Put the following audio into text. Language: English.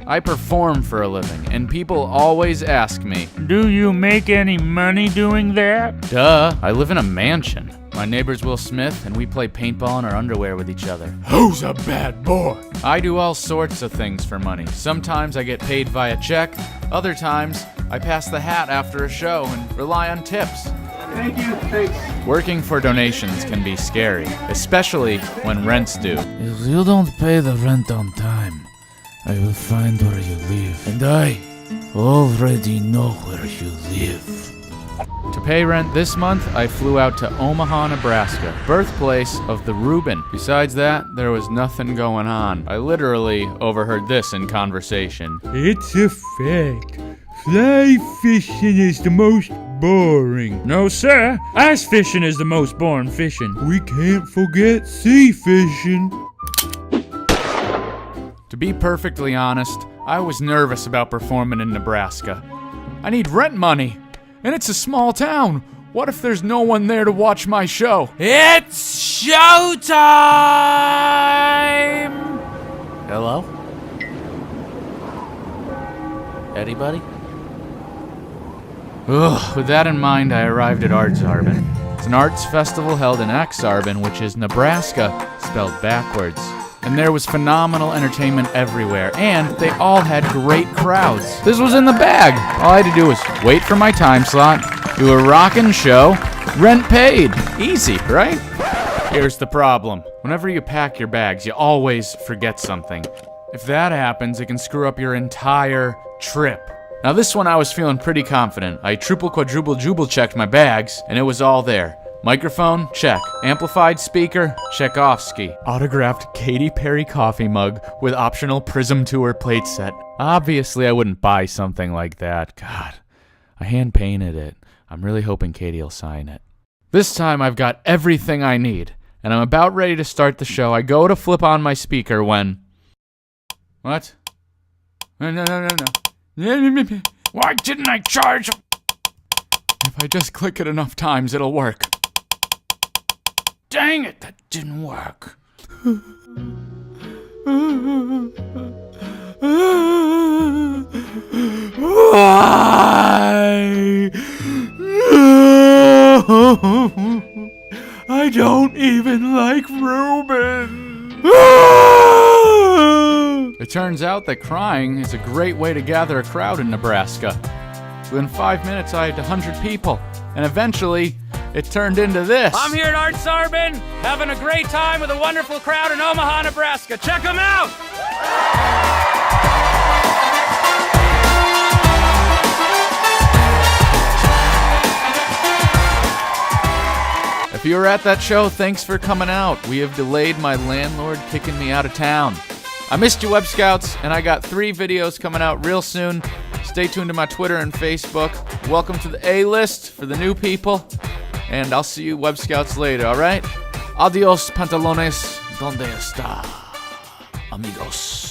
I perform for a living, and people always ask me, "Do you make any money doing that?" Duh, I live in a mansion. My neighbor's Will Smith, and we play paintball in our underwear with each other. Who's a bad boy? I do all sorts of things for money. Sometimes I get paid via check. Other times, I pass the hat after a show and rely on tips. Thank you. Thanks. Working for donations can be scary, especially when rent's due. If you don't pay the rent on time, I will find where you live. And I already know where you live. To pay rent this month, I flew out to Omaha, Nebraska, birthplace of the Reuben. Besides that, there was nothing going on. I literally overheard this in conversation. It's a fact. Fly fishing is the most boring. No, sir. Ice fishing is the most boring fishing. We can't forget sea fishing. To be perfectly honest, I was nervous about performing in Nebraska. I need rent money, and it's a small town. What if there's no one there to watch my show? It's showtime! Hello? Anybody? Ugh, with that in mind, I arrived at itsAlexClark. It's an arts festival held in itsAlexClark, which is Nebraska spelled backwards. And there was phenomenal entertainment everywhere, and they all had great crowds. This was in the bag. All I had to do was wait for my time slot, do a rockin' show, rent paid. Easy, right? Here's the problem. Whenever you pack your bags, you always forget something. If that happens, it can screw up your entire trip. Now this one I was feeling pretty confident. I triple, quadruple, jubal checked my bags, and it was all there. Microphone, check. Amplified speaker, Tchaikovsky. Autographed Katy Perry coffee mug with optional Prism Tour plate set. Obviously I wouldn't buy something like that. God, I hand painted it. I'm really hoping Katie will sign it. This time I've got everything I need, and I'm about ready to start the show. I go to flip on my speaker when... What? No. Why didn't I charge? If I just click it enough times, it'll work. Dang it, that didn't work. Why? I don't even like Reuben. It turns out that crying is a great way to gather a crowd in Nebraska. Within 5 minutes, I had 100 people, and eventually, it turned into this. I'm here at itsAlexClark, having a great time with a wonderful crowd in Omaha, Nebraska. Check them out! If you were at that show, thanks for coming out. We have delayed my landlord kicking me out of town. I missed you, Web Scouts, and I got 3 videos coming out real soon. Stay tuned to my Twitter and Facebook. Welcome to the A-list for the new people. And I'll see you Web Scouts later, alright? Adios, pantalones. Donde está, amigos?